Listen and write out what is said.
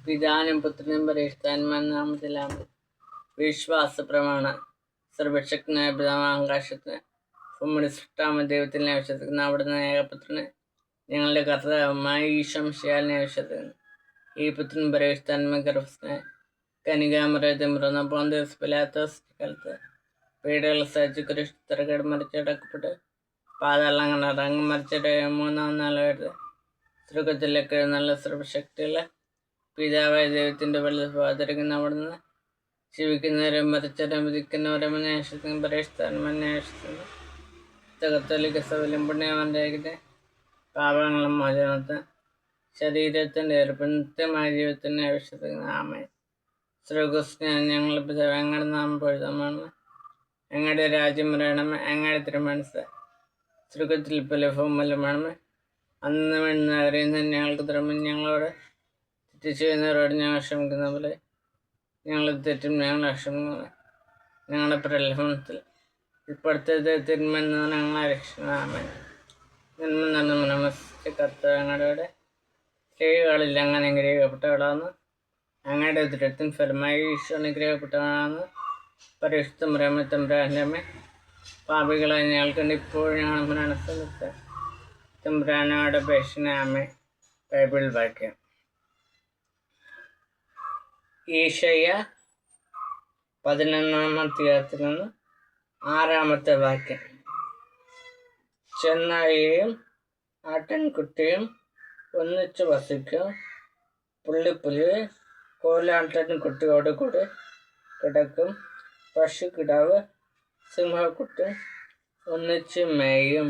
പിതാനും പുത്രനും പരിശുദ്ധാത്മാനാമത്തിലാണ്. വിശ്വാസ പ്രമാണ സർവശക്തനായ പിതാവ് ആകാശത്തിന് ഭൂമിയുടെ സൃഷ്ടാമ ദൈവത്തിനെ വിശ്വസിക്കുന്ന അവിടുന്ന് ഏകപുത്രന് ഞങ്ങളുടെ കർത്താവുമായ ഈശോ മിശിഹായെ വിശ്വസിക്കുന്നു. ഈ പുത്രൻ പരിശുദ്ധാത്മ ഗർഭസ്ഥനായ കനികാമറിയത്തിൽ പിറന്ന പോന്തിയോസ് പിലാത്തോസ് കാലത്ത് പീഡകൾ സഹിച്ച് കുരിശിൽ തറകേട് മരിച്ചടക്കപ്പെട്ട് പാതാളങ്ങൾ ഇറങ്ങി മരിച്ചിട്ട് മൂന്നാം നാളുകരുത് സ്വർഗത്തിലേക്ക് നല്ല സർവശക്തിയുള്ള പിതാവായ ദൈവത്തിൻ്റെ വലുത് സ്വാതരിക്കുന്ന അവിടുന്ന് ജീവിക്കുന്നവരും മരിച്ചവരും വിധിക്കുന്നവരും അന്വേഷിക്കുന്നു. പരിശുദ്ധാത്മാവിനെ അന്വേഷിക്കുന്നു. കത്തോലിക്ക സഭയിലും പുണ്യവാന്റെയുടെ പാപങ്ങളും മോചനത്തിന് ശരീരത്തിൻ്റെ ഏർപ്പ് നിത്യമായ ജീവിതത്തിനെ വിശ്വസിക്കുന്ന ആമേൻ. സ്വർഗസ്ഥനായ ഞങ്ങളുടെ പിതാവേ, അങ്ങയുടെ നാമം പൂജിതമാണ്, അങ്ങയുടെ രാജ്യം വരണമേ, അങ്ങയുടെ തിരുമനസ്സ് സ്വർഗത്തിൽ പോലെ ഭൂമിയിലുമാണ്. അന്ന് വേണ്ടുന്ന അറിയുന്ന ഞങ്ങൾക്ക് തരുമ്പോൾ ഞങ്ങളോട് തെറ്റ് ചെയ്യുന്നവരോട് ഞങ്ങൾ ക്ഷമിക്കുന്ന പോലെ ഞങ്ങൾ തെറ്റും ഞങ്ങളെ ക്ഷമിക്കുന്നത്. ഞങ്ങളുടെ പ്രലോഭനത്തിൽ ഉൾപ്പെടുത്തരുത്, തിന്മയിൽ നിന്ന് ഞങ്ങളെ രക്ഷിക്കണമേ. നന്മ നടന്ന നമസ്തേ കർത്താവേ, ഞങ്ങളുടെ സ്ത്രീകളിൽ അങ്ങനെ അനുഗ്രഹിക്കപ്പെട്ടവളാണ്, അങ്ങയുടെ ഉദരത്തിൻ ഫലമായി ഈശോ അനുഗ്രഹിക്കപ്പെട്ടവളാണ്. പരിശുദ്ധ മറിയമേ തമ്പുരാന്റെ അമ്മേ, പാപികളായ ഞങ്ങൾക്ക് ഇപ്പോഴും ഞങ്ങൾ മനസ്സെടുത്ത് തമ്പുരാനോട് അപേക്ഷിക്കണമേ. ബൈബിൾ വാക്യം. ഈശയ്യ 11-ാം അധ്യായത്തിൽ നിന്ന് 6-ാമത്തെ വാക്യം. ചെന്നായയും ആട്ടിൻകുട്ടിയും ഒന്നിച്ച് വസിക്കും, പുള്ളിപ്പുലി കോലാട്ടിൻകുട്ടിയോട് കൂടി കിടക്കും, പശുക്കിടാവ് സിംഹക്കുട്ടി ഒന്നിച്ച് മേയും.